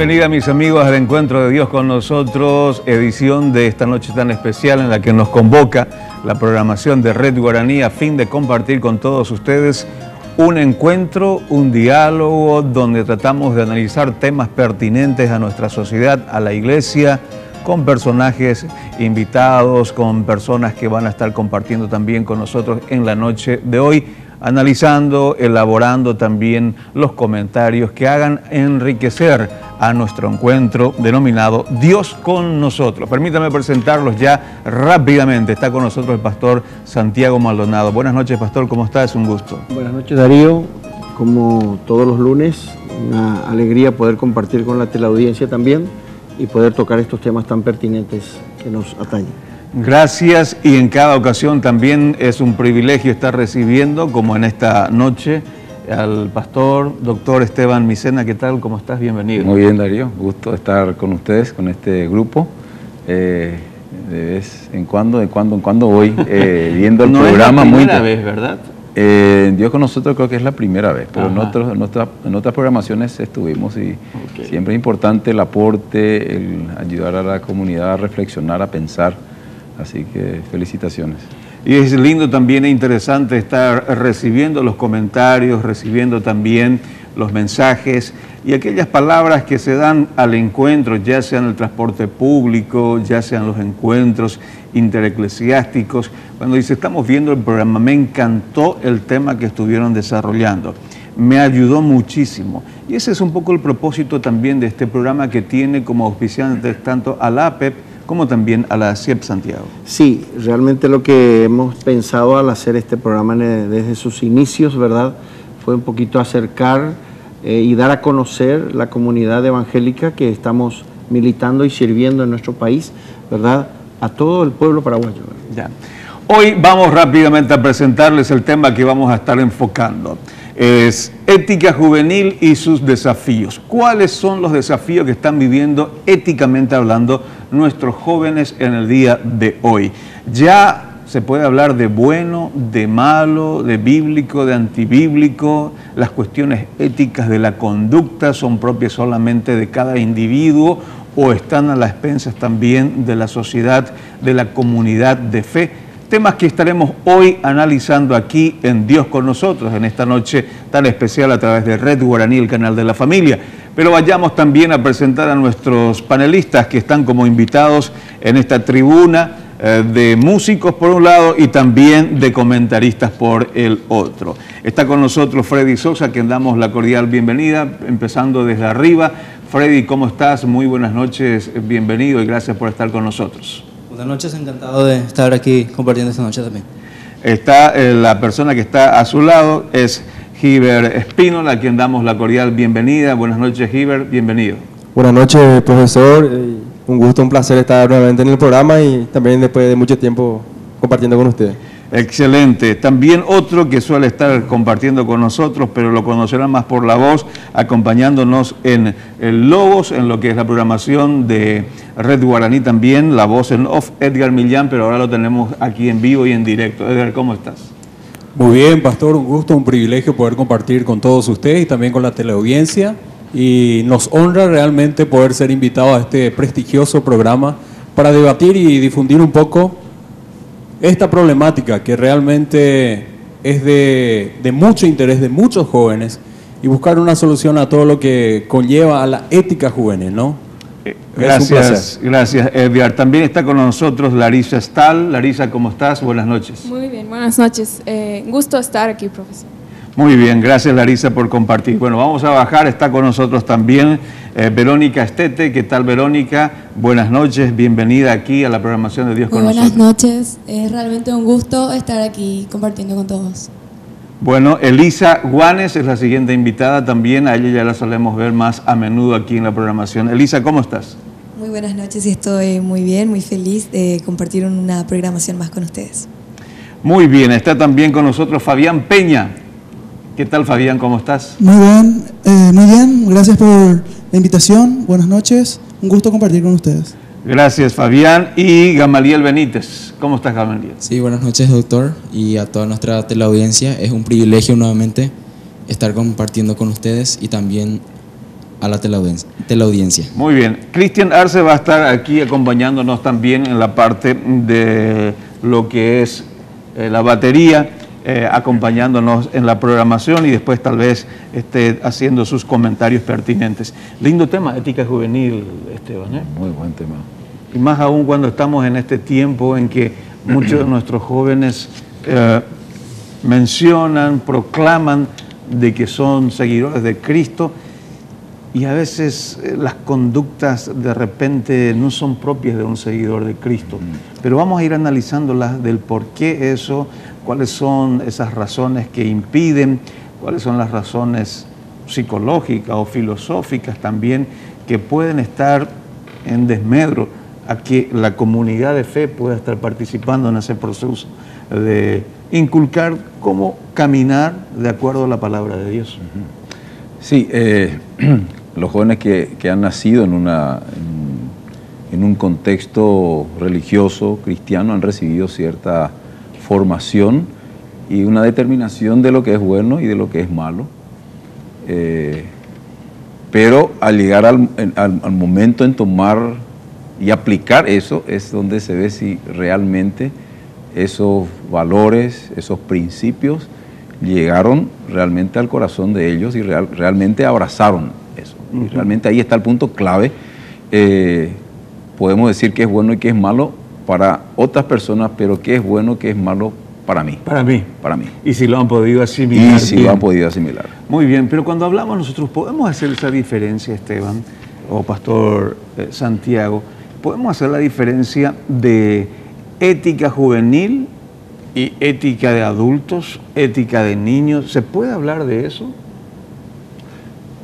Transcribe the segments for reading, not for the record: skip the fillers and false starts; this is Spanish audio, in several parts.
Bienvenida, mis amigos, al encuentro de Dios con nosotros, edición de esta noche tan especial en la que nos convoca la programación de Red Guaraní a fin de compartir con todos ustedes un encuentro, un diálogo donde tratamos de analizar temas pertinentes a nuestra sociedad, a la iglesia, con personajes invitados, con personas que van a estar compartiendo también con nosotros en la noche de hoy, analizando, elaborando también los comentarios que hagan enriquecer a nuestro encuentro denominado Dios con nosotros. Permítame presentarlos ya rápidamente. Está con nosotros el pastor Santiago Maldonado. Buenas noches, pastor, ¿cómo está? Es un gusto. Buenas noches, Darío. Como todos los lunes, una alegría poder compartir con la teleaudiencia también y poder tocar estos temas tan pertinentes que nos atañen. Gracias, y en cada ocasión también es un privilegio estar recibiendo, como en esta noche, al pastor, doctor Esteban Micena. ¿Qué tal? ¿Cómo estás? Bienvenido. Muy bien, Darío. Gusto estar con ustedes, con este grupo. De vez en cuando, de cuando en cuando voy viendo el programa. No es la primera vez, ¿verdad? Dios con nosotros creo que es la primera vez, pero en otras programaciones estuvimos y siempre es importante el aporte, el ayudar a la comunidad a reflexionar, a pensar. Así que felicitaciones. Y es lindo también e interesante estar recibiendo los comentarios, recibiendo también los mensajes y aquellas palabras que se dan al encuentro, ya sea en el transporte público, ya sean los encuentros intereclesiásticos. Cuando dice, estamos viendo el programa, me encantó el tema que estuvieron desarrollando. Me ayudó muchísimo. Y ese es un poco el propósito también de este programa, que tiene como auspiciantes tanto a la APEP como también a la CIEP Santiago. Sí, realmente lo que hemos pensado al hacer este programa desde sus inicios, ¿verdad?, fue un poquito acercar y dar a conocer la comunidad evangélica que estamos militando y sirviendo en nuestro país, ¿verdad?, a todo el pueblo paraguayo. Ya. Hoy vamos rápidamente a presentarles el tema que vamos a estar enfocando. Es ética juvenil y sus desafíos. ¿Cuáles son los desafíos que están viviendo éticamente hablando nuestros jóvenes en el día de hoy? Ya se puede hablar de bueno, de malo, de bíblico, de antibíblico. Las cuestiones éticas de la conducta son propias solamente de cada individuo o están a las expensas también de la sociedad, de la comunidad de fe. Temas que estaremos hoy analizando aquí en Dios con nosotros, en esta noche tan especial a través de Red Guaraní, el canal de la familia. Pero vayamos también a presentar a nuestros panelistas que están como invitados en esta tribuna de músicos por un lado y también de comentaristas por el otro. Está con nosotros Freddy Sosa, a quien damos la cordial bienvenida, empezando desde arriba. Freddy, ¿cómo estás? Muy buenas noches, bienvenido y gracias por estar con nosotros. Buenas noches, encantado de estar aquí compartiendo esta noche también. Está la persona que está a su lado, es Giver Espínola, a quien damos la cordial bienvenida. Buenas noches, Giver, bienvenido. Buenas noches, profesor. Un gusto, un placer estar nuevamente en el programa y también después de mucho tiempo compartiendo con usted. Excelente. También otro que suele estar compartiendo con nosotros, pero lo conocerán más por la voz, acompañándonos en el Logos, en lo que es la programación de Red Guaraní también, la voz en off, Edgar Millán, pero ahora lo tenemos aquí en vivo y en directo. Edgar, ¿cómo estás? Muy bien, pastor, un gusto, un privilegio poder compartir con todos ustedes y también con la teleaudiencia, y nos honra realmente poder ser invitados a este prestigioso programa para debatir y difundir un poco esta problemática que realmente es de mucho interés de muchos jóvenes y buscar una solución a todo lo que conlleva a la ética juvenil, ¿no? Gracias, Edgar. También está con nosotros Larisa Stahl. Larisa, ¿cómo estás? Buenas noches. Muy bien, buenas noches. Gusto estar aquí, profesor. Muy bien, gracias Larisa por compartir. Bueno, vamos a bajar, está con nosotros también Verónica Estete. ¿Qué tal, Verónica? Buenas noches, bienvenida aquí a la programación de Dios con nosotros. Buenas noches, es realmente un gusto estar aquí compartiendo con todos. Bueno, Elisa Guanes es la siguiente invitada también, a ella ya la solemos ver más a menudo aquí en la programación. Elisa, ¿cómo estás? Muy buenas noches y estoy muy bien, muy feliz de compartir una programación más con ustedes. Muy bien, está también con nosotros Fabián Peña. ¿Qué tal, Fabián? ¿Cómo estás? Muy bien, gracias por la invitación, buenas noches, un gusto compartir con ustedes. Gracias, Fabián. Y Gamaliel Benítez. ¿Cómo estás, Gamaliel? Sí, buenas noches, doctor, y a toda nuestra teleaudiencia. Es un privilegio nuevamente estar compartiendo con ustedes y también a la teleaudiencia. Muy bien. Cristian Arce va a estar aquí acompañándonos también en la parte de lo que es la batería, acompañándonos en la programación y después tal vez haciendo sus comentarios pertinentes. Lindo tema, ética juvenil, Esteban, ¿eh? Muy buen tema. Y más aún cuando estamos en este tiempo en que muchos de nuestros jóvenes mencionan, proclaman de que son seguidores de Cristo y a veces las conductas de repente no son propias de un seguidor de Cristo. Pero vamos a ir analizándolas del por qué eso, cuáles son esas razones que impiden, cuáles son las razones psicológicas o filosóficas también que pueden estar en desmedro a que la comunidad de fe pueda estar participando en ese proceso de inculcar cómo caminar de acuerdo a la palabra de Dios. Sí, los jóvenes que han nacido en un contexto religioso, cristiano, han recibido cierta formación y una determinación de lo que es bueno y de lo que es malo. Pero al llegar al momento en tomar y aplicar eso, es donde se ve si realmente esos valores, esos principios llegaron realmente al corazón de ellos y realmente abrazaron eso. Y realmente ahí está el punto clave. Podemos decir que es bueno y que es malo para otras personas, pero que es bueno, que es malo para mí. Para mí. Para mí. Y si lo han podido asimilar. Y si lo han podido asimilar. Muy bien, pero cuando hablamos nosotros, ¿podemos hacer esa diferencia, Esteban, o Pastor Santiago? ¿Podemos hacer la diferencia de ética juvenil y ética de adultos, ética de niños? ¿Se puede hablar de eso?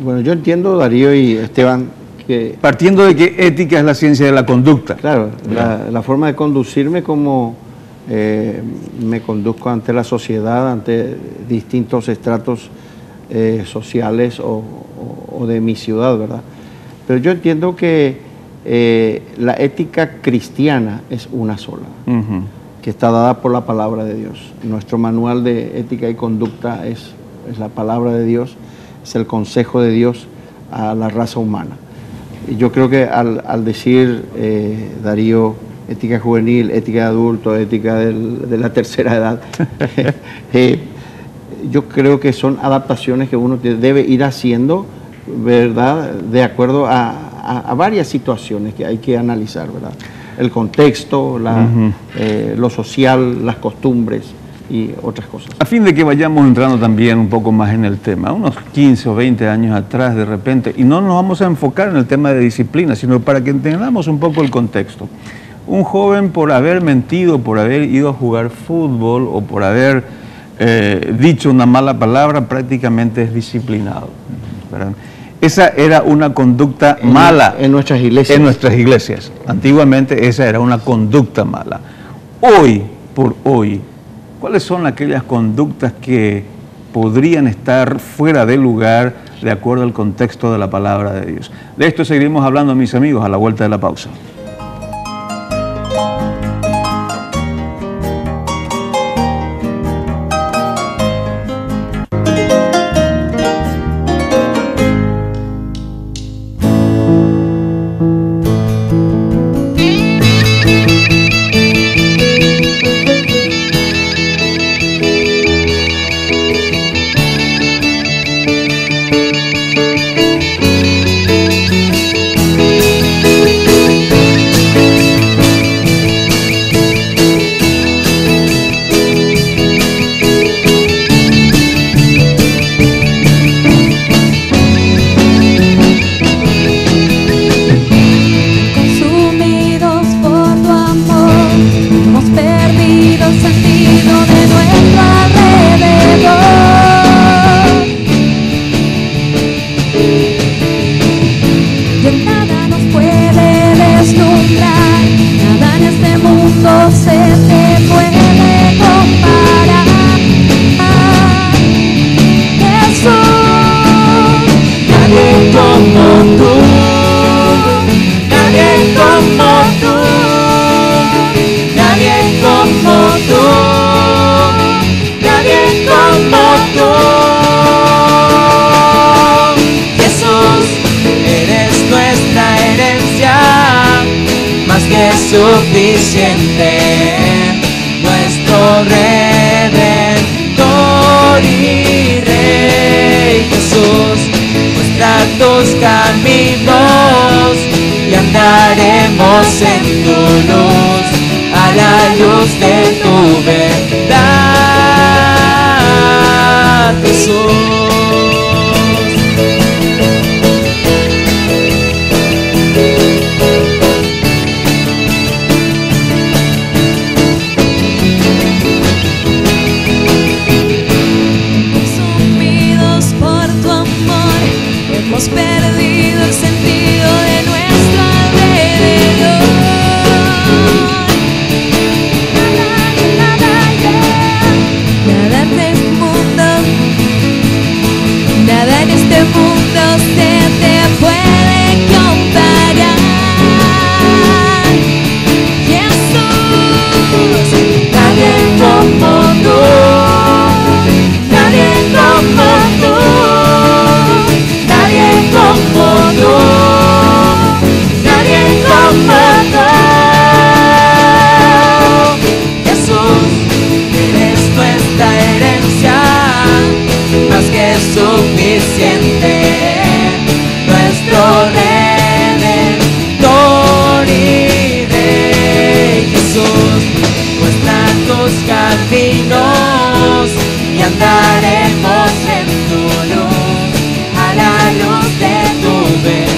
Bueno, yo entiendo, Darío y Esteban, que... Partiendo de que ética es la ciencia de la conducta. Claro, la forma de conducirme como me conduzco ante la sociedad, ante distintos estratos sociales o de mi ciudad, ¿verdad? Pero yo entiendo que la ética cristiana es una sola, que está dada por la palabra de Dios. Nuestro manual de ética y conducta es la palabra de Dios, es el consejo de Dios a la raza humana. Y yo creo que al decir, Darío, ética juvenil, ética de adulto, ética de la tercera edad, yo creo que son adaptaciones que uno debe ir haciendo, ¿verdad?, de acuerdo a varias situaciones que hay que analizar, ¿verdad? El contexto, lo social, las costumbres y otras cosas. A fin de que vayamos entrando también un poco más en el tema, unos 15 o 20 años atrás de repente, y no nos vamos a enfocar en el tema de disciplina, sino para que entendamos un poco el contexto. Un joven, por haber mentido, por haber ido a jugar fútbol o por haber dicho una mala palabra, prácticamente es disciplinado, ¿verdad? Esa era una conducta mala en nuestras iglesias. En nuestras iglesias. Antiguamente esa era una conducta mala. Hoy por hoy, ¿cuáles son aquellas conductas que podrían estar fuera de lugar de acuerdo al contexto de la palabra de Dios? De esto seguiremos hablando, mis amigos, a la vuelta de la pausa. suficiente, nuestro Redentor y Rey Jesús. Muestra tus caminos y andaremos en tu luz, a la luz de tu verdad, Jesús. Hemos perdido el sentido de nuestro alrededor. Nada en este mundo, nada en este mundo se te puede comparar. Jesús, nadie como tú, nadie como tú. Nadie como tú, nadie como tú. Jesús, eres nuestra herencia, más que suficiente, nuestro Redentor y Rey Jesús. Muestra tus caminos y andaremos en tu luz, a la luz de tu verdad,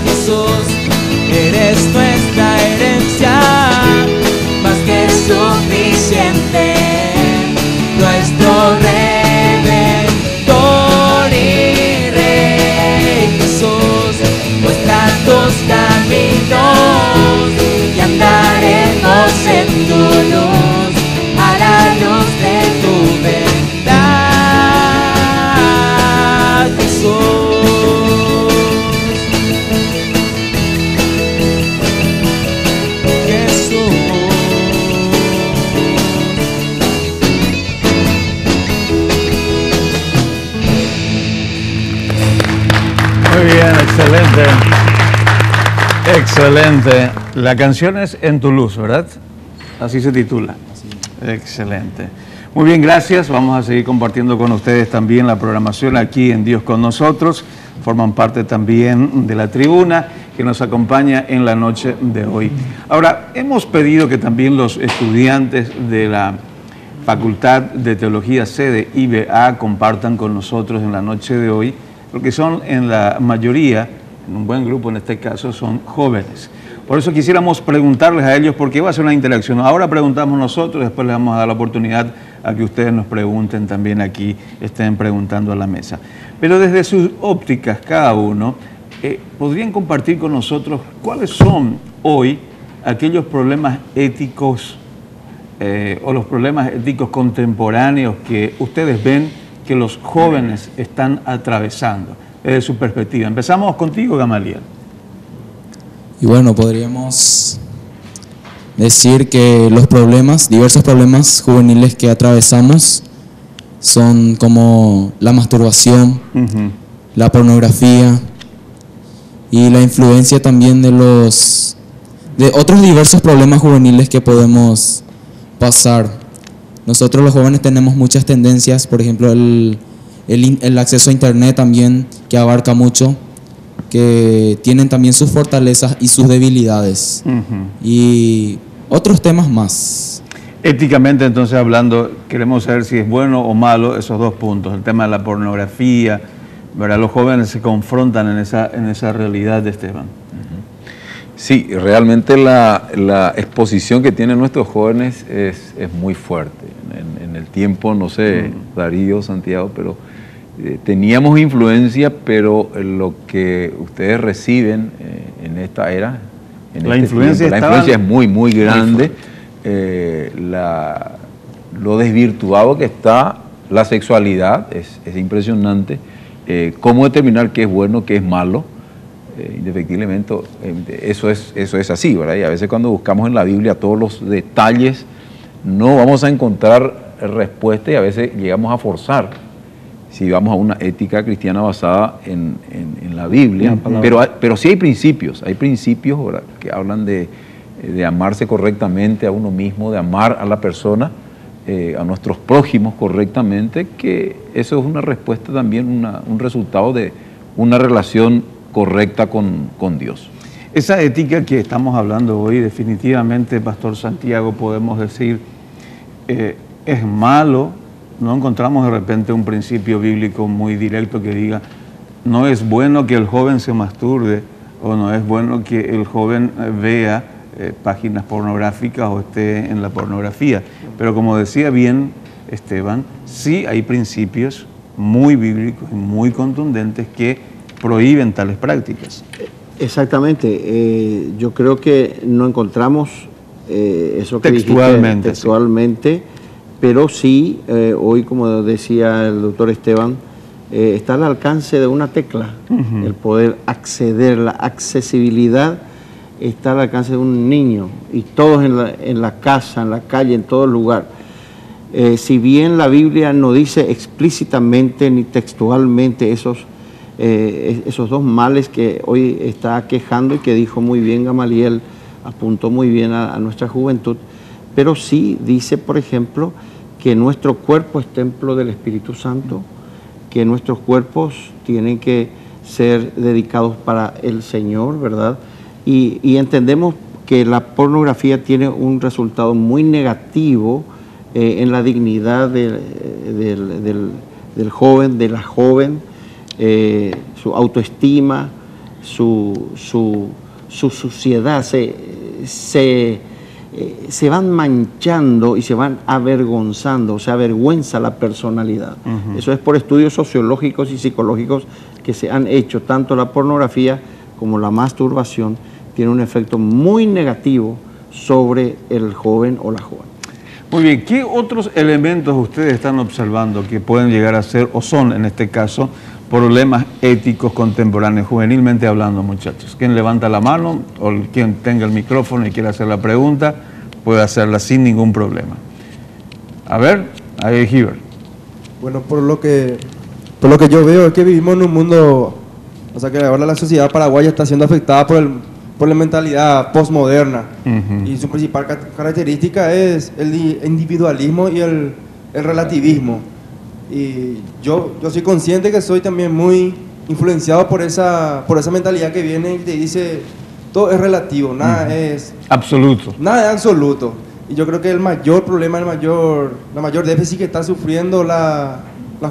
Jesús. Eres nuestra herencia, más que suficiente, nuestro Redentor y Rey Jesús. Muestra tus caminos y andaremos en tu luz, a la luz de tu verdad, Muy bien, excelente. Excelente. La canción es En tu luz, ¿verdad? Así se titula. Excelente. Muy bien, gracias. Vamos a seguir compartiendo con ustedes también la programación aquí en Dios con nosotros. Forman parte también de la tribuna que nos acompaña en la noche de hoy. Ahora, hemos pedido que también los estudiantes de la Facultad de Teología sede IBA compartan con nosotros en la noche de hoy, porque son en la mayoría, en un buen grupo en este caso, son jóvenes. Por eso quisiéramos preguntarles a ellos, porque va a ser una interacción. Ahora preguntamos nosotros, después les vamos a dar la oportunidad a que ustedes nos pregunten también aquí, estén preguntando a la mesa. Pero desde sus ópticas, cada uno, ¿podrían compartir con nosotros cuáles son hoy aquellos problemas éticos o los problemas éticos contemporáneos que ustedes ven que los jóvenes están atravesando desde su perspectiva? Empezamos contigo, Gamaliel. Y bueno, podríamos decir que los problemas, diversos problemas juveniles que atravesamos son como la masturbación, la pornografía y la influencia también de otros diversos problemas juveniles que podemos pasar. Nosotros los jóvenes tenemos muchas tendencias, por ejemplo el acceso a internet también, que abarca mucho, que tienen también sus fortalezas y sus debilidades, y otros temas más. Éticamente, entonces, hablando, queremos saber si es bueno o malo esos dos puntos, el tema de la pornografía, ¿verdad? Los jóvenes se confrontan en esa realidad, Esteban. Sí, realmente la exposición que tienen nuestros jóvenes es muy fuerte. En el tiempo, no sé, Darío, Santiago, pero teníamos influencia, pero lo que ustedes reciben en esta era, la influencia es muy, muy grande. Lo desvirtuado que está la sexualidad es impresionante. Cómo determinar qué es bueno, qué es malo. Indefectiblemente eso es así, ¿verdad? Y a veces cuando buscamos en la Biblia todos los detalles no vamos a encontrar respuesta, y a veces llegamos a forzar si vamos a una ética cristiana basada en la Biblia, pero sí hay principios, ¿verdad?, que hablan de amarse correctamente a uno mismo, de amar a la persona, a nuestros prójimos correctamente, que eso es una respuesta también, un resultado de una relación correcta con Dios. Esa ética que estamos hablando hoy, definitivamente, Pastor Santiago, podemos decir, es malo. No encontramos de repente un principio bíblico muy directo que diga, no es bueno que el joven se masturbe, o no es bueno que el joven vea páginas pornográficas o esté en la pornografía. Pero como decía bien Esteban, sí hay principios muy bíblicos y muy contundentes que prohíben tales prácticas. Exactamente. Yo creo que no encontramos eso que textualmente, textualmente, pero sí, hoy, como decía el doctor Esteban, está al alcance de una tecla, el poder acceder, la accesibilidad está al alcance de un niño, y todos en la casa, en la calle, en todo lugar. Si bien la Biblia no dice explícitamente ni textualmente esos dos males que hoy está quejando y que dijo muy bien Gamaliel, apuntó muy bien a nuestra juventud, pero sí dice, por ejemplo, que nuestro cuerpo es templo del Espíritu Santo, que nuestros cuerpos tienen que ser dedicados para el Señor, ¿verdad? Y entendemos que la pornografía tiene un resultado muy negativo en la dignidad del joven, de la joven, su autoestima, su suciedad, se van manchando y se van avergonzando, se avergüenza la personalidad. Eso es por estudios sociológicos y psicológicos que se han hecho. Tanto la pornografía como la masturbación tiene un efecto muy negativo sobre el joven o la joven. Muy bien, ¿qué otros elementos ustedes están observando que pueden llegar a ser, o son en este caso, problemas éticos contemporáneos, juvenilmente hablando, muchachos? ¿Quién levanta la mano o quien tenga el micrófono y quiera hacer la pregunta puede hacerla sin ningún problema? A ver, ahí Giver. Bueno, por lo que yo veo es que vivimos en un mundo, o sea, que ahora la sociedad paraguaya está siendo afectada por la mentalidad postmoderna, y su principal característica es el individualismo y el relativismo. Y yo soy consciente que soy también muy influenciado por esa mentalidad que viene y te dice todo es relativo, nada es absoluto. Nada es absoluto. Y yo creo que el mayor problema, la mayor déficit que está sufriendo la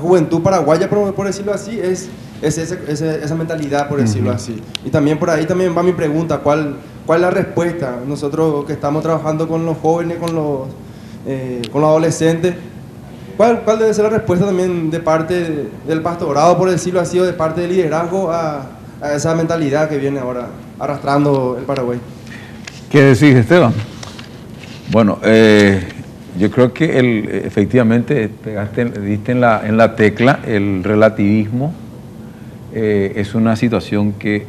juventud paraguaya, por decirlo así, es esa mentalidad, por decirlo así. Y también por ahí también va mi pregunta, ¿cuál es la respuesta? Nosotros que estamos trabajando con los jóvenes, con los adolescentes, ¿cuál debe ser la respuesta también de parte del pastorado, por decirlo así, o de parte del liderazgo a esa mentalidad que viene ahora arrastrando el Paraguay? ¿Qué decís, Esteban? Bueno, yo creo que efectivamente diste en la tecla. El relativismo es una situación que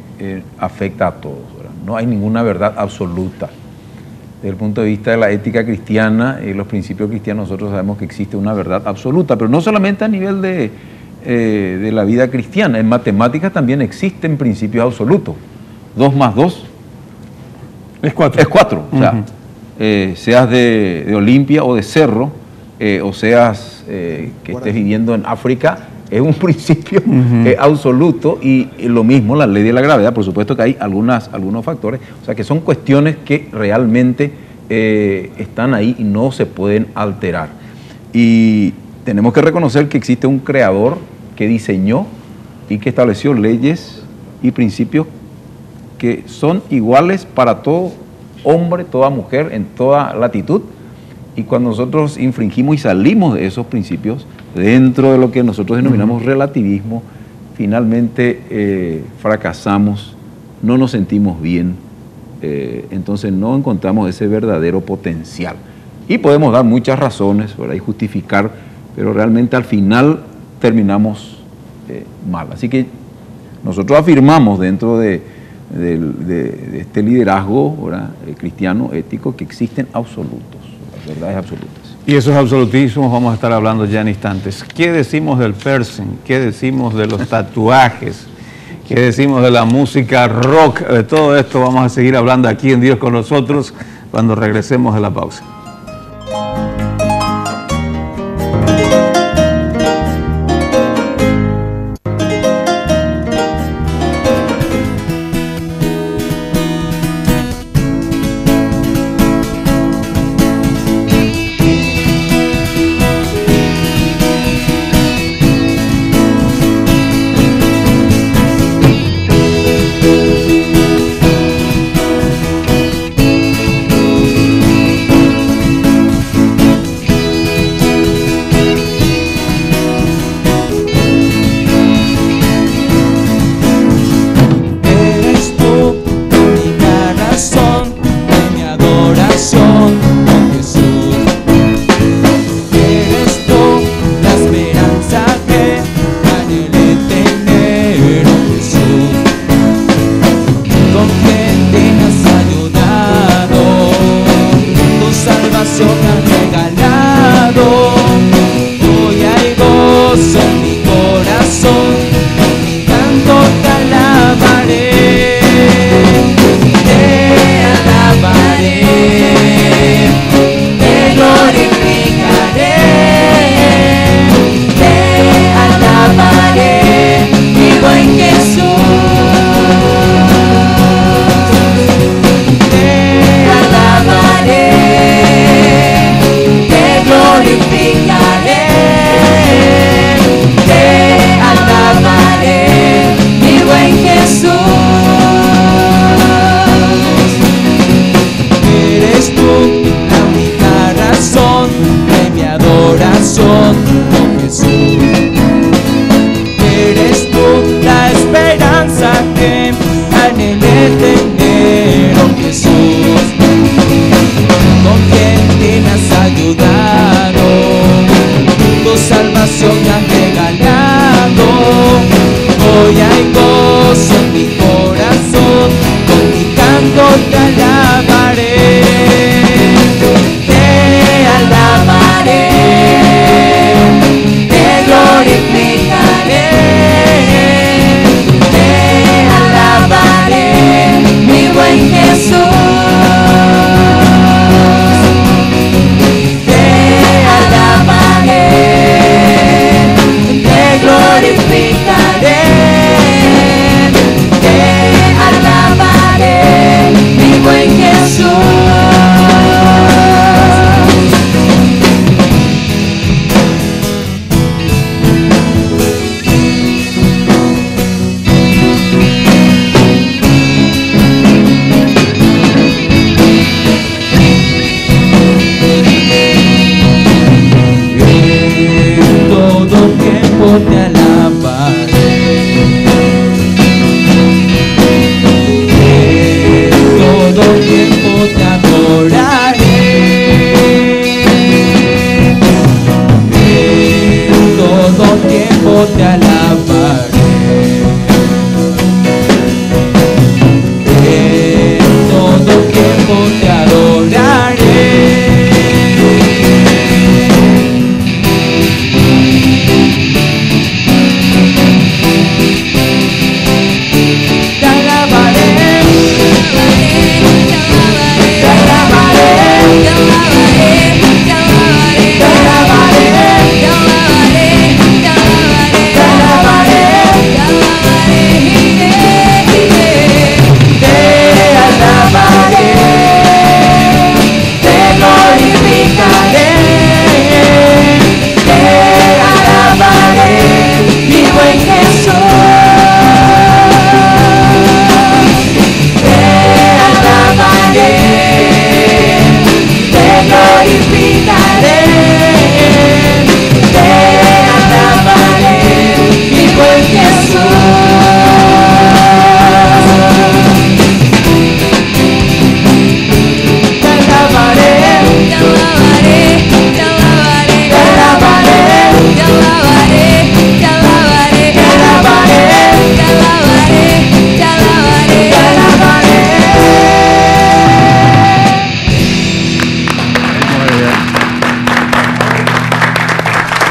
afecta a todos, ¿verdad? No hay ninguna verdad absoluta. Desde el punto de vista de la ética cristiana y los principios cristianos, nosotros sabemos que existe una verdad absoluta, pero no solamente a nivel de la vida cristiana. En matemáticas también existen principios absolutos. 2 más 2 es 4. Es 4. O sea, seas de Olimpia o de Cerro, o seas que estés viviendo en África, es un principio absoluto. Y lo mismo la ley de la gravedad. Por supuesto que hay algunos factores, o sea que son cuestiones que realmente están ahí y no se pueden alterar. Y tenemos que reconocer que existe un creador que diseñó y que estableció leyes y principios que son iguales para todo hombre, toda mujer, en toda latitud. Y cuando nosotros infringimos y salimos de esos principios, dentro de lo que nosotros denominamos relativismo, finalmente fracasamos, no nos sentimos bien, entonces no encontramos ese verdadero potencial. Y podemos dar muchas razones, ¿verdad?, y justificar, pero realmente al final terminamos mal. Así que nosotros afirmamos dentro de este liderazgo, ¿verdad?, cristiano, ético, que existen absolutos, verdades absolutas. Y esos absolutismos vamos a estar hablando ya en instantes. ¿Qué decimos del piercing? ¿Qué decimos de los tatuajes? ¿Qué decimos de la música rock? De todo esto vamos a seguir hablando aquí en Dios con nosotros cuando regresemos de la pausa.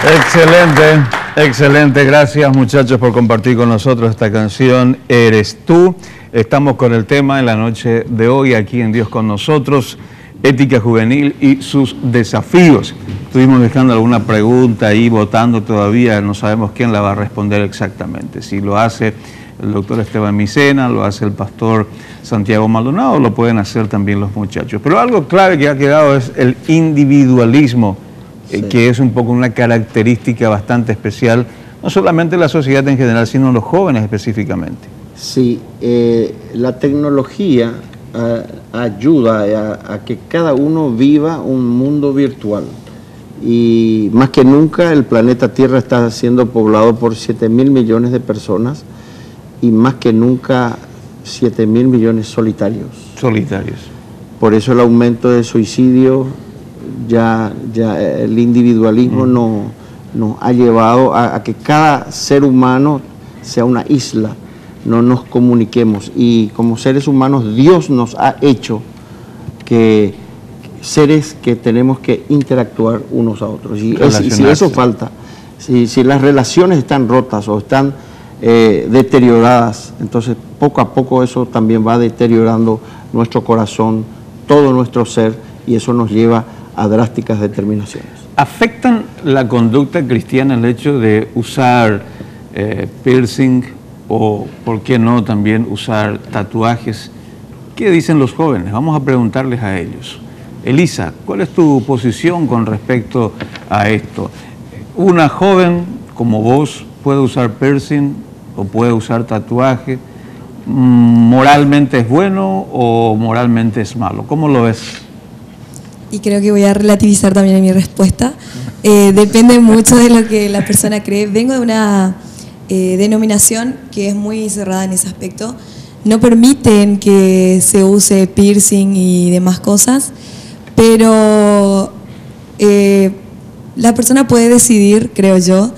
Excelente, excelente. Gracias, muchachos, por compartir con nosotros esta canción, Eres Tú. Estamos con el tema en la noche de hoy, aquí en Dios con Nosotros, ética juvenil y sus desafíos. Estuvimos dejando alguna pregunta ahí, votando todavía, no sabemos quién la va a responder exactamente. Si lo hace el doctor Esteban Micena, lo hace el pastor Santiago Maldonado, lo pueden hacer también los muchachos. Pero algo clave que ha quedado es el individualismo, que es un poco una característica bastante especial, no solamente de la sociedad en general, sino los jóvenes específicamente. Sí, la tecnología ayuda a que cada uno viva un mundo virtual. Y más que nunca el planeta Tierra está siendo poblado por 7.000 millones de personas y más que nunca 7.000 millones solitarios. Solitarios. Por eso el aumento de suicidio, ya el individualismo nos ha llevado a que cada ser humano sea una isla, no nos comuniquemos. Y como seres humanos Dios nos ha hecho que seres que tenemos que interactuar unos a otros. Y si eso falta, si las relaciones están rotas o están deterioradas, entonces poco a poco eso también va deteriorando nuestro corazón, todo nuestro ser, y eso nos lleva a drásticas determinaciones. ¿Afectan la conducta cristiana el hecho de usar piercing o, por qué no, también usar tatuajes? ¿Qué dicen los jóvenes? Vamos a preguntarles a ellos. Elisa, ¿cuál es tu posición con respecto a esto? ¿Una joven como vos puede usar piercing o puede usar tatuaje? ¿Moralmente es bueno o moralmente es malo? ¿Cómo lo ves? Y creo que voy a relativizar también mi respuesta. Depende mucho de lo que la persona cree. Vengo de una denominación que es muy cerrada en ese aspecto. No permiten que se use piercing y demás cosas, pero la persona puede decidir, creo yo.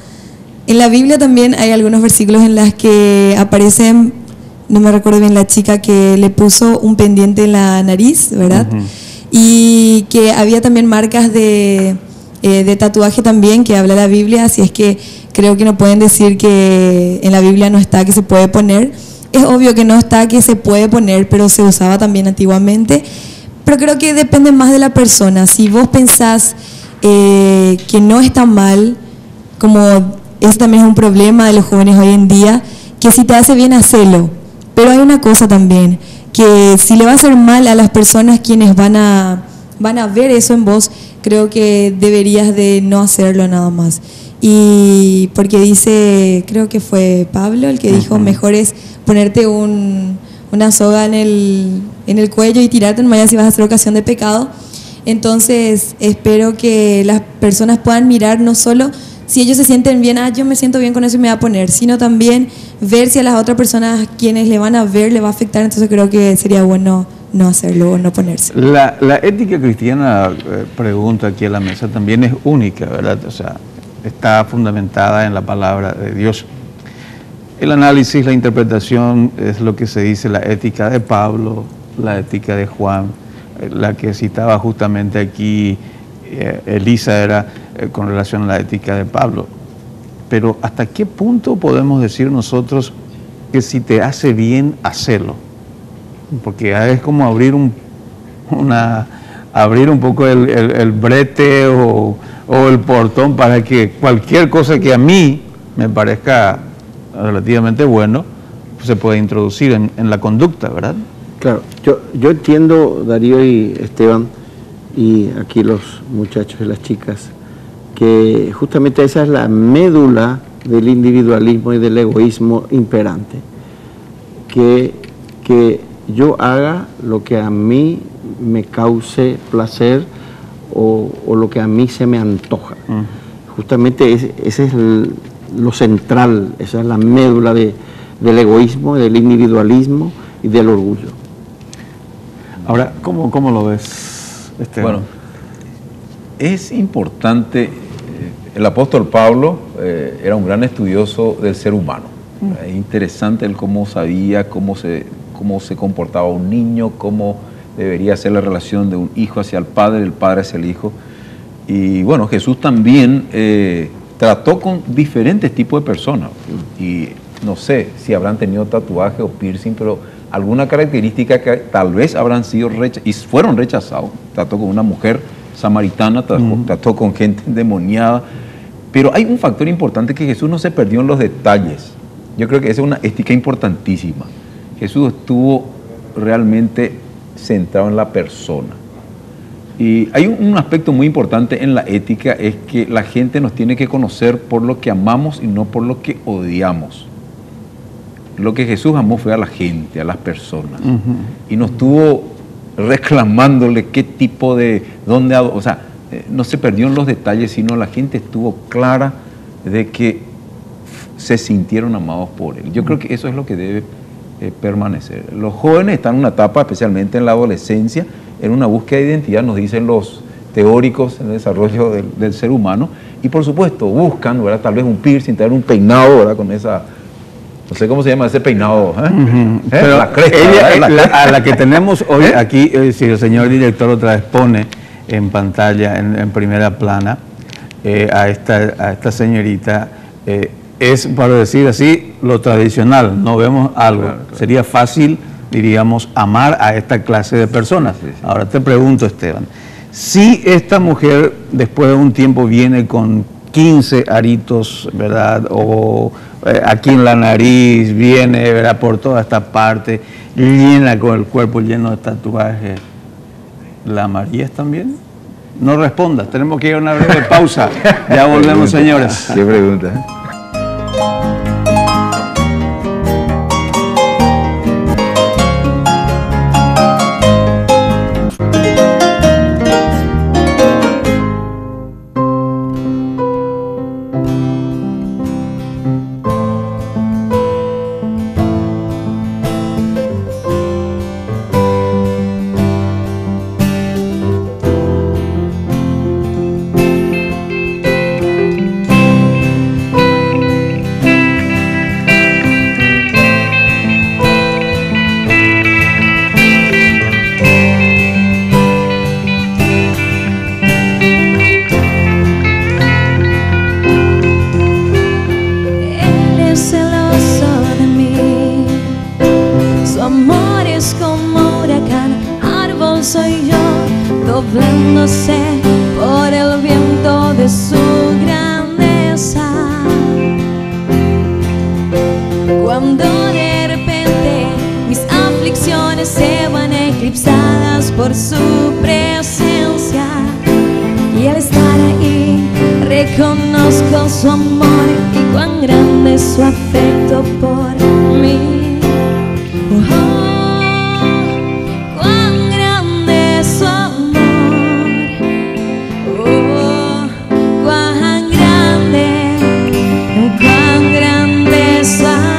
En la Biblia también hay algunos versículos en los que aparecen, no me recuerdo bien, la chica que le puso un pendiente en la nariz, ¿verdad? Y que había también marcas de tatuaje también que habla la Biblia, así es que creo que no pueden decir que en la Biblia no está que se puede poner. Es obvio que no está que se puede poner, pero se usaba también antiguamente. Pero creo que depende más de la persona. Si vos pensás que no está mal, como eso también es un problema de los jóvenes hoy en día, que si te hace bien, hacelo. Pero hay una cosa también, que si le va a hacer mal a las personas quienes van a ver eso en vos, creo que deberías de no hacerlo nada más. Y porque dice, creo que fue Pablo el que dijo, mejor es ponerte una soga en el cuello y tirarte en malla si vas a hacer ocasión de pecado. Entonces espero que las personas puedan mirar no solo si ellos se sienten bien, yo me siento bien con eso y me voy a poner, sino también ver si a las otras personas quienes le van a ver le va a afectar. Entonces creo que sería bueno no hacerlo o no ponerse. La ética cristiana, pregunta aquí a la mesa, también es única, ¿verdad? O sea, está fundamentada en la palabra de Dios. El análisis, la interpretación es lo que se dice la ética de Pablo, la ética de Juan, la que citaba justamente aquí Elisa era con relación a la ética de Pablo. Pero ¿hasta qué punto podemos decir nosotros que si te hace bien, hacelo? Porque es como abrir un poco el brete o el portón para que cualquier cosa que a mí me parezca relativamente bueno, pues se puede introducir en la conducta, ¿verdad? Claro, yo entiendo, Darío y Esteban, y aquí los muchachos y las chicas, que justamente esa es la médula del individualismo y del egoísmo imperante, que yo haga lo que a mí me cause placer o lo que a mí se me antoja. Justamente ese es lo central, esa es la médula del egoísmo, del individualismo y del orgullo. Ahora, ¿cómo lo ves, Esteban? Bueno, es importante, el apóstol Pablo era un gran estudioso del ser humano. Es interesante el cómo sabía, cómo se comportaba un niño, cómo debería ser la relación de un hijo hacia el padre hacia el hijo. Y bueno, Jesús también trató con diferentes tipos de personas. Y no sé si habrán tenido tatuaje o piercing, pero alguna característica que tal vez habrán sido y fueron rechazados. Trató con una mujer samaritana, trató con gente endemoniada. Pero hay un factor importante, que Jesús no se perdió en los detalles. Yo creo que esa es una ética importantísima. Jesús estuvo realmente centrado en la persona. Y hay un aspecto muy importante en la ética, es que la gente nos tiene que conocer por lo que amamos y no por lo que odiamos. Lo que Jesús amó fue a la gente, a las personas. Y no estuvo reclamándole qué tipo de, dónde, o sea, no se perdió en los detalles, sino la gente estuvo clara de que se sintieron amados por Él. Yo creo que eso es lo que debe permanecer. Los jóvenes están en una etapa, especialmente en la adolescencia, en una búsqueda de identidad, nos dicen los teóricos en el desarrollo del ser humano, y por supuesto buscan, ¿verdad?, tal vez un piercing, tal vez un peinado, ¿verdad?, con esa, no sé cómo se llama ese peinado, Pero la cresta, ella, a la que tenemos hoy aquí, si el señor director otra vez pone en pantalla, en primera plana, a esta señorita, es, para decir así, lo tradicional, no vemos algo. Claro. Sería fácil, diríamos, amar a esta clase de personas. Sí. Ahora te pregunto, Esteban, si esta mujer después de un tiempo viene con 15 aritos, ¿verdad?, o aquí en la nariz, viene, ¿verdad?, por toda esta parte, llena con el cuerpo lleno de tatuajes, ¿la amarías también? No respondas, tenemos que ir a una breve pausa. Ya volvemos, señores. Qué pregunta. doblándose por el viento de su grandeza. Cuando de repente mis aflicciones se van eclipsadas por su presencia, y al estar ahí reconozco su amor y cuán grande es su afecto por mí. Cuán grande es su amor, cuán grande es su amor.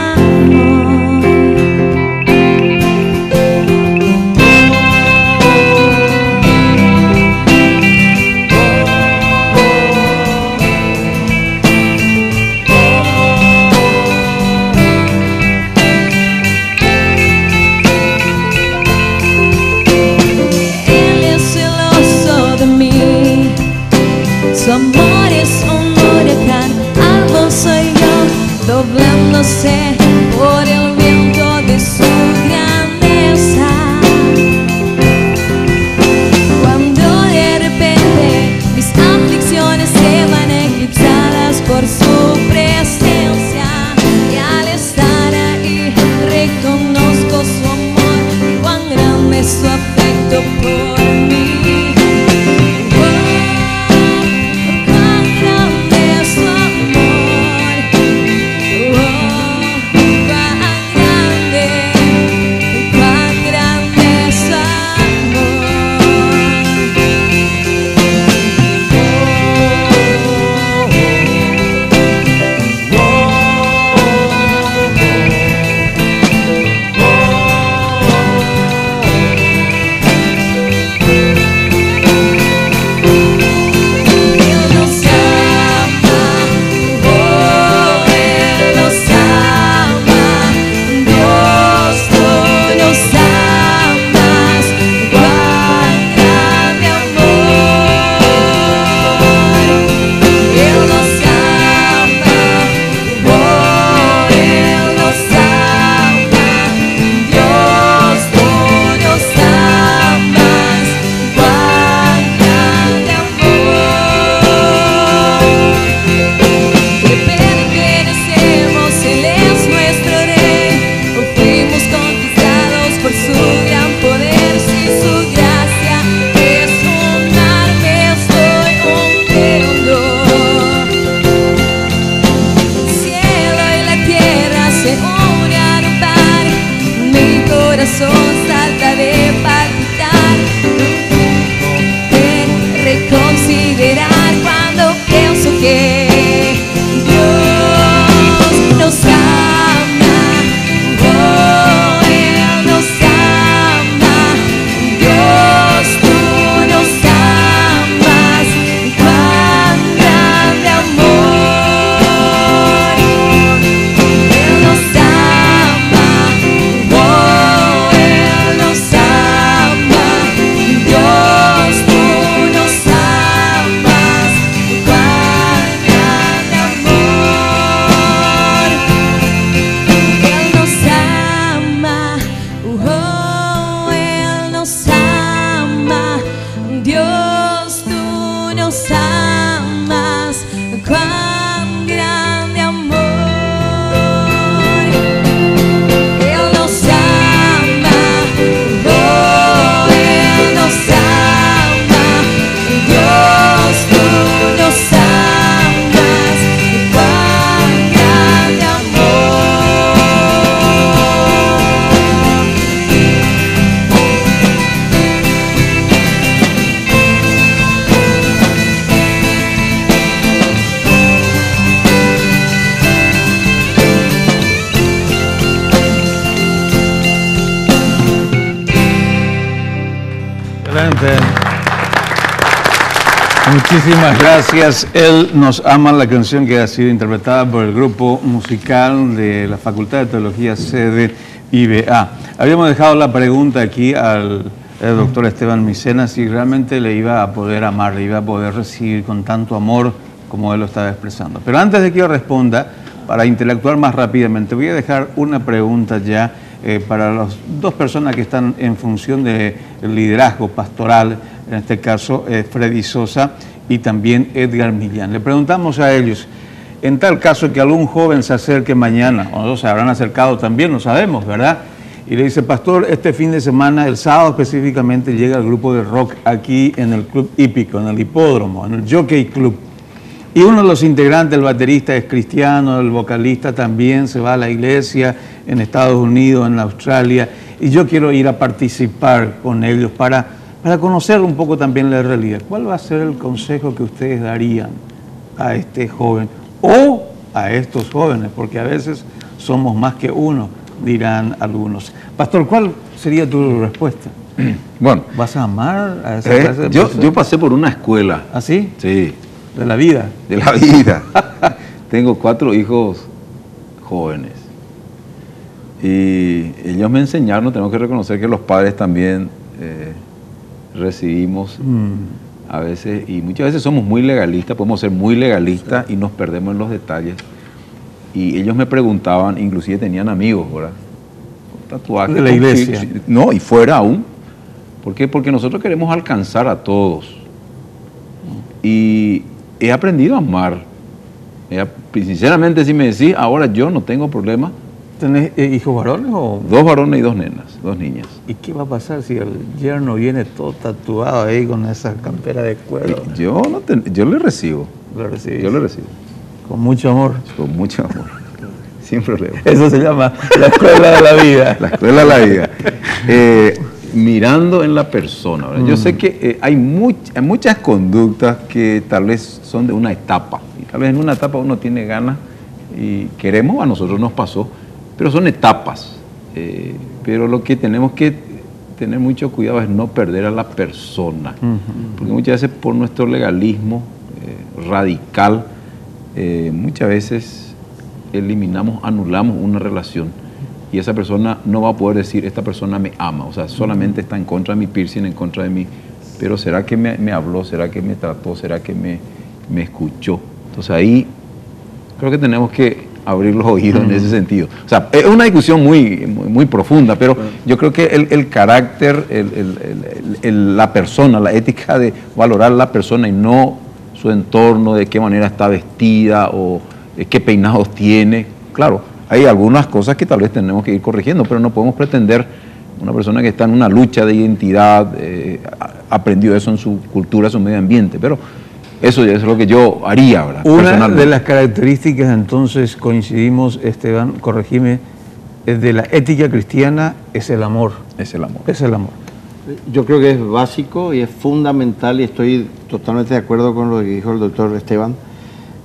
usted. Muchísimas gracias. Él nos ama, la canción que ha sido interpretada por el grupo musical de la Facultad de Teología sede IBA. Habíamos dejado la pregunta aquí al doctor Esteban Micena si realmente le iba a poder amar, le iba a poder recibir con tanto amor como él lo estaba expresando. Pero antes de que yo responda, para interactuar más rápidamente, voy a dejar una pregunta ya para las dos personas que están en función del liderazgo pastoral, en este caso Freddy Sosa y también Edgar Millán. Le preguntamos a ellos, en tal caso que algún joven se acerque mañana, o no se habrán acercado también, no sabemos, ¿verdad? Y le dice, pastor, este fin de semana, el sábado específicamente, llega el grupo de rock aquí en el Club Hípico, en el hipódromo, en el Jockey Club. Y uno de los integrantes, el baterista, es cristiano, el vocalista también se va a la iglesia en Estados Unidos, en Australia, y yo quiero ir a participar con ellos para conocer un poco también la realidad. ¿Cuál va a ser el consejo que ustedes darían a este joven o a estos jóvenes? Porque a veces somos más que uno, dirán algunos. Pastor, ¿cuál sería tu respuesta? Bueno, ¿vas a amar a esa clase de personas? Yo pasé por una escuela. ¿Ah, sí? Sí. ¿De la vida? De la vida. Tengo 4 hijos jóvenes. Y ellos me enseñaron, tengo que reconocer que los padres también recibimos a veces, y muchas veces somos muy legalistas, podemos ser muy legalistas y nos perdemos en los detalles. Y ellos me preguntaban, inclusive tenían amigos, ¿verdad? Tatuajes. De la iglesia. No, y fuera aún. ¿Por qué? Porque nosotros queremos alcanzar a todos. Y he aprendido a amar. Sinceramente, si me decís, ahora yo no tengo problema. ¿Tenés hijos varones o...? 2 varones y 2 nenas, 2 niñas. ¿Y qué va a pasar si el yerno viene todo tatuado ahí con esa campera de cuero? Yo le recibo. ¿Lo recibís? Yo le recibo. Con mucho amor. Con mucho amor. Sin problema. Eso se llama la escuela de la vida. La escuela de la vida. Mirando en la persona. Yo sé que hay muchas conductas que tal vez son de una etapa. Y tal vez en una etapa uno tiene ganas y queremos, a nosotros nos pasó, pero son etapas. Pero lo que tenemos que tener mucho cuidado es no perder a la persona. Porque muchas veces por nuestro legalismo radical, muchas veces eliminamos, anulamos una relación y esa persona no va a poder decir, esta persona me ama, o sea, solamente está en contra de mi piercing, en contra de mí, pero ¿será que me habló? ¿Será que me trató? ¿Será que me escuchó? Entonces ahí creo que tenemos que abrir los oídos en ese sentido. O sea, es una discusión muy profunda, pero yo creo que el carácter, la persona, la ética de valorar la persona y no su entorno, de qué manera está vestida o qué peinados tiene. Claro, hay algunas cosas que tal vez tenemos que ir corrigiendo, pero no podemos pretender, una persona que está en una lucha de identidad, aprendió eso en su cultura, su medio ambiente, pero eso es lo que yo haría, ¿verdad? Una de las características, entonces, coincidimos, Esteban, corregime, de la ética cristiana es el amor. Es el amor. Es el amor. Yo creo que es básico y es fundamental, y estoy totalmente de acuerdo con lo que dijo el doctor Esteban.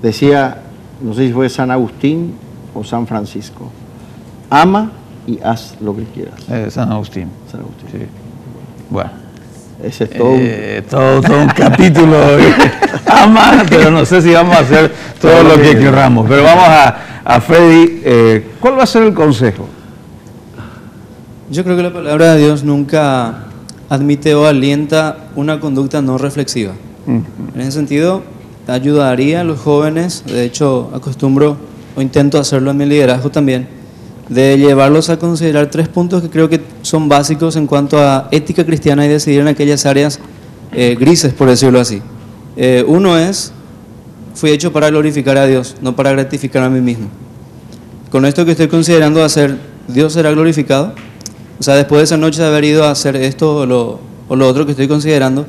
Decía, no sé si fue San Agustín o San Francisco, ama y haz lo que quieras. San Agustín. San Agustín. Sí. Bueno. Ese es todo un capítulo. Ama, pero no sé si vamos a hacer todo lo que querramos. Pero vamos a Freddy. ¿Cuál va a ser el consejo? Yo creo que la palabra de Dios nunca admite o alienta una conducta no reflexiva. En ese sentido, ayudaría a los jóvenes, de hecho acostumbro o intento hacerlo en mi liderazgo también, de llevarlos a considerar 3 puntos que creo que son básicos en cuanto a ética cristiana y decidir en aquellas áreas grises, por decirlo así. Uno es, fui hecho para glorificar a Dios, no para gratificar a mí mismo. Con esto que estoy considerando hacer, ¿Dios será glorificado? O sea, después de esa noche de haber ido a hacer esto o lo otro que estoy considerando,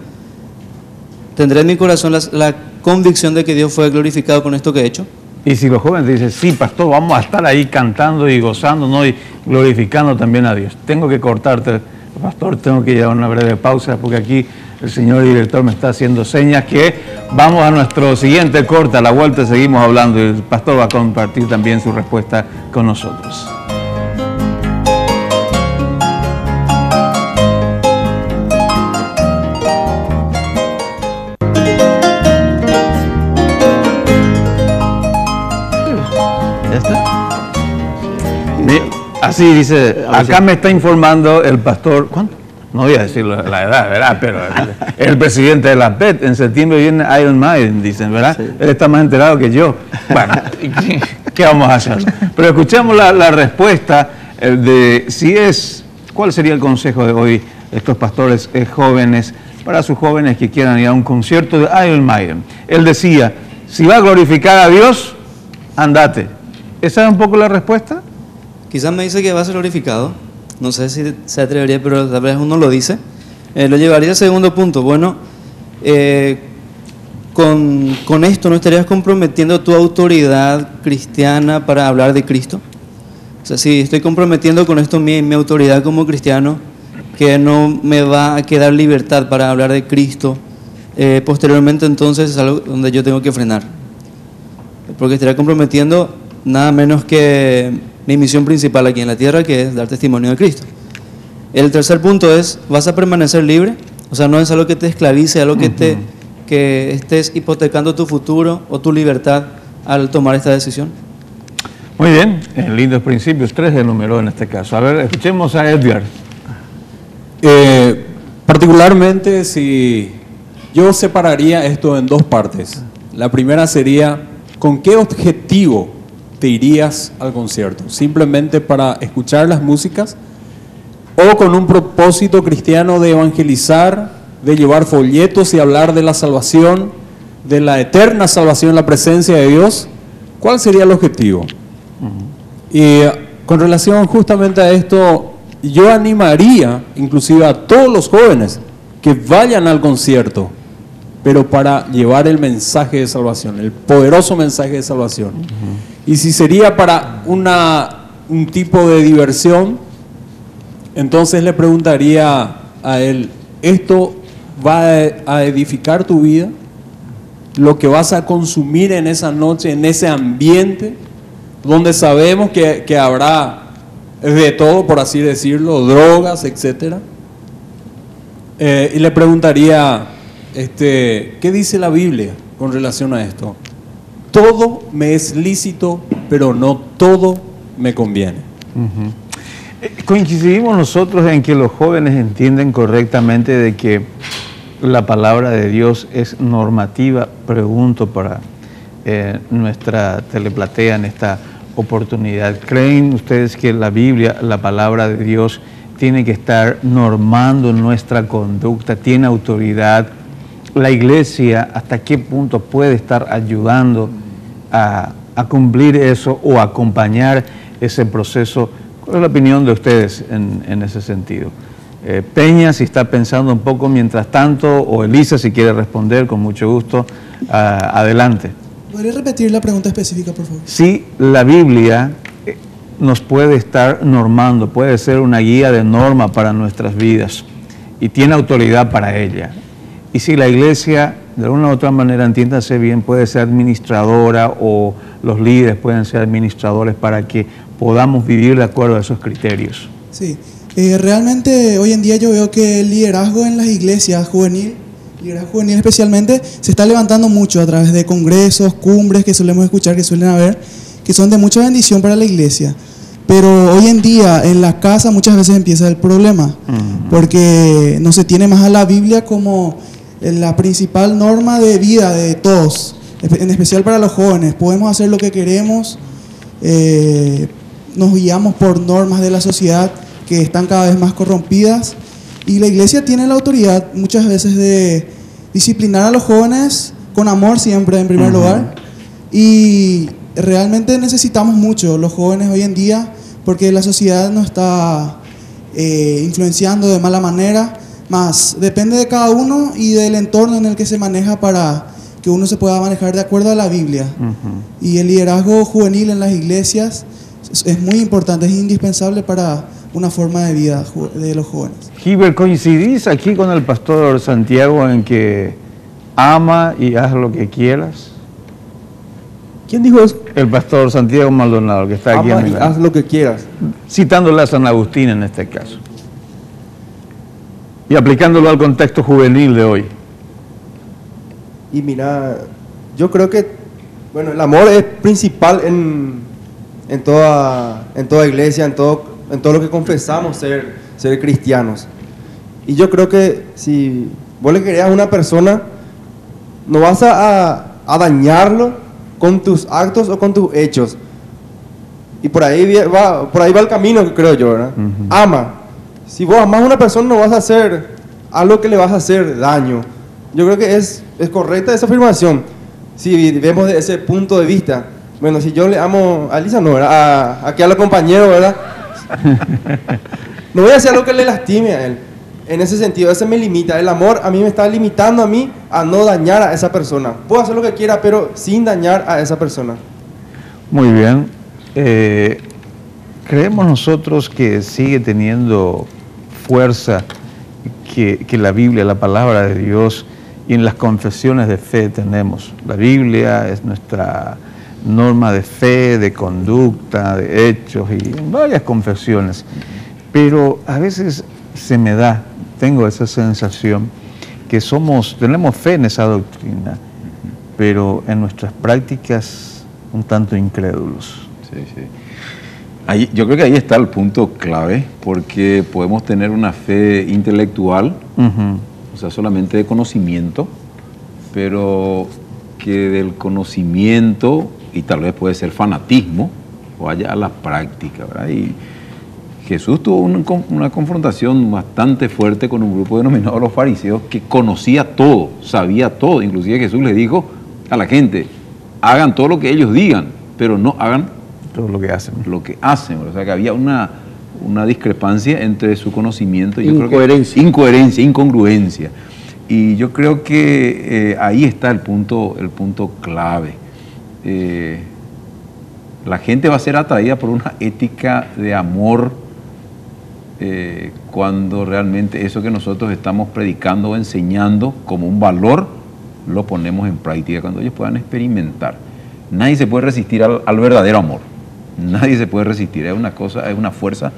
¿tendré en mi corazón la convicción de que Dios fue glorificado con esto que he hecho? Y si los jóvenes dicen, sí, pastor, vamos a estar ahí cantando y gozando, ¿no? Y glorificando también a Dios. Tengo que cortarte, pastor, tengo que llevar una breve pausa porque aquí el señor director me está haciendo señas que vamos a nuestro siguiente corte. A la vuelta seguimos hablando y el pastor va a compartir también su respuesta con nosotros. Así dice, acá me está informando el pastor, ¿cuánto? No voy a decir la edad, ¿verdad? Pero el presidente de la PET, en septiembre viene Iron Maiden, dicen, ¿verdad? Sí. Él está más enterado que yo. Bueno, ¿qué vamos a hacer? Pero escuchemos la respuesta de si es, ¿cuál sería el consejo de hoy estos pastores jóvenes, para sus jóvenes que quieran ir a un concierto de Iron Maiden? Él decía, si va a glorificar a Dios, andate. ¿Esa es un poco la respuesta? Quizás me dice que va a ser glorificado. No sé si se atrevería, pero tal vez uno lo dice. Lo llevaría al segundo punto. Bueno, con esto no estarías comprometiendo tu autoridad cristiana para hablar de Cristo. O sea, si estoy comprometiendo con esto mi autoridad como cristiano, que no me va a quedar libertad para hablar de Cristo, posteriormente entonces es algo donde yo tengo que frenar. Porque estaría comprometiendo nada menos que mi misión principal aquí en la tierra, que es dar testimonio de Cristo. El tercer punto es, ¿vas a permanecer libre? O sea, no es algo que te esclavice, algo que estés hipotecando tu futuro o tu libertad al tomar esta decisión. Muy bien, lindos principios, 3 enumeró en este caso. A ver, escuchemos a Edgar. Particularmente, si yo separaría esto en dos partes. La primera sería, ¿con qué objetivo te irías al concierto? ¿Simplemente para escuchar las músicas? ¿O con un propósito cristiano de evangelizar, de llevar folletos y hablar de la salvación, de la eterna salvación, la presencia de Dios? ¿Cuál sería el objetivo? Y con relación justamente a esto, yo animaría inclusive a todos los jóvenes que vayan al concierto, pero para llevar el mensaje de salvación, el poderoso mensaje de salvación. Y si sería para un tipo de diversión, entonces le preguntaría a él, ¿esto va a edificar tu vida? Lo que vas a consumir en esa noche, en ese ambiente, donde sabemos que habrá de todo, por así decirlo, drogas, etc. Y le preguntaría, ¿qué dice la Biblia con relación a esto? Todo me es lícito, pero no todo me conviene. Coincidimos nosotros en que los jóvenes entienden correctamente de que la palabra de Dios es normativa. Pregunto para nuestra teleplatea en esta oportunidad. ¿Creen ustedes que la Biblia, la palabra de Dios, tiene que estar normando nuestra conducta? ¿Tiene autoridad? ¿La iglesia hasta qué punto puede estar ayudando a cumplir eso o acompañar ese proceso? ¿Cuál es la opinión de ustedes en ese sentido? Peña, si está pensando un poco mientras tanto, o Elisa, si quiere responder, con mucho gusto, adelante. ¿Podría repetir la pregunta específica, por favor? Sí, la Biblia nos puede estar normando, puede ser una guía de norma para nuestras vidas y tiene autoridad para ella. Y si la iglesia, de alguna u otra manera, entiéndase bien, puede ser administradora o los líderes pueden ser administradores para que podamos vivir de acuerdo a esos criterios. Sí, realmente hoy en día yo veo que el liderazgo en las iglesias juvenil, liderazgo juvenil especialmente, se está levantando mucho a través de congresos, cumbres que solemos escuchar, que suelen haber, que son de mucha bendición para la iglesia. Pero hoy en día en la casa muchas veces empieza el problema, porque no se tiene más a la Biblia como la principal norma de vida de todos, en especial para los jóvenes. Podemos hacer lo que queremos, nos guiamos por normas de la sociedad que están cada vez más corrompidas, y la iglesia tiene la autoridad muchas veces de disciplinar a los jóvenes con amor siempre en primer lugar, y realmente necesitamos mucho los jóvenes hoy en día porque la sociedad nos está influenciando de mala manera. Más depende de cada uno y del entorno en el que se maneja para que uno se pueda manejar de acuerdo a la Biblia. Y el liderazgo juvenil en las iglesias es muy importante, es indispensable para una forma de vida de los jóvenes. Giver, ¿coincidís aquí con el pastor Santiago en que ama y haz lo que quieras? ¿Quién dijo eso? El pastor Santiago Maldonado, que está aquí Ama a mi y lado. haz lo que quieras. Citándole a San Agustín en este caso. Y aplicándolo al contexto juvenil de hoy. Y mira, yo creo que, bueno, el amor es principal en en toda iglesia, en todo lo que confesamos ser cristianos. Y yo creo que si vos le querés a una persona, no vas a dañarlo con tus actos o con tus hechos. Y por ahí va el camino, creo yo, ¿verdad? Ama. Si vos amás a una persona, no vas a hacer algo que le vas a hacer daño. Yo creo que es correcta esa afirmación. Si vemos de ese punto de vista. Bueno, si yo le amo a Lisa, no, ¿verdad? Aquí a los compañeros, ¿verdad? No voy a hacer algo que le lastime a él. En ese sentido, ese me limita. El amor a mí me está limitando a mí a no dañar a esa persona. Puedo hacer lo que quiera, pero sin dañar a esa persona. Muy bien. Creemos nosotros que sigue teniendo fuerza que la Biblia, la palabra de Dios, y en las confesiones de fe tenemos. La Biblia es nuestra norma de fe, de conducta, de hechos y en varias confesiones. Pero a veces tengo esa sensación que tenemos fe en esa doctrina, pero en nuestras prácticas un tanto incrédulos. Sí. Yo creo que ahí está el punto clave, porque podemos tener una fe intelectual, o sea, solamente de conocimiento, pero que del conocimiento, y tal vez puede ser fanatismo, vaya a la práctica, ¿verdad? Y Jesús tuvo una confrontación bastante fuerte con un grupo denominado los fariseos que conocía todo, sabía todo. Inclusive Jesús le dijo a la gente, hagan todo lo que ellos digan, pero no hagan todo lo que hacen. O sea que había una discrepancia entre su conocimiento y incongruencia. Y yo creo que ahí está el punto clave. La gente va a ser atraída por una ética de amor cuando realmente eso que nosotros estamos predicando o enseñando como un valor lo ponemos en práctica, cuando ellos puedan experimentar. Nadie se puede resistir al verdadero amor. Nadie se puede resistir. Es una cosa, es una fuerza,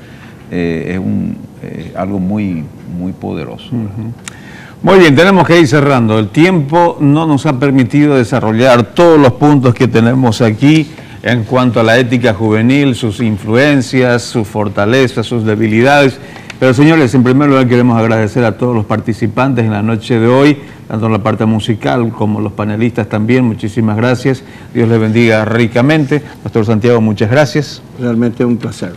algo muy, muy poderoso. Muy bien, tenemos que ir cerrando. El tiempo no nos ha permitido desarrollar todos los puntos que tenemos aquí en cuanto a la ética juvenil, sus influencias, sus fortalezas, sus debilidades. Pero señores, en primer lugar queremos agradecer a todos los participantes en la noche de hoy, tanto en la parte musical como los panelistas también. Muchísimas gracias. Dios les bendiga ricamente. Pastor Santiago, muchas gracias. Realmente un placer.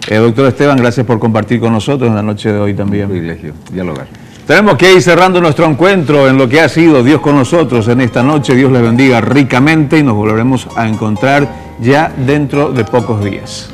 Doctor Esteban, gracias por compartir con nosotros en la noche de hoy también. Un privilegio dialogar. Tenemos que ir cerrando nuestro encuentro en lo que ha sido Dios con nosotros en esta noche. Dios les bendiga ricamente y nos volveremos a encontrar ya dentro de pocos días.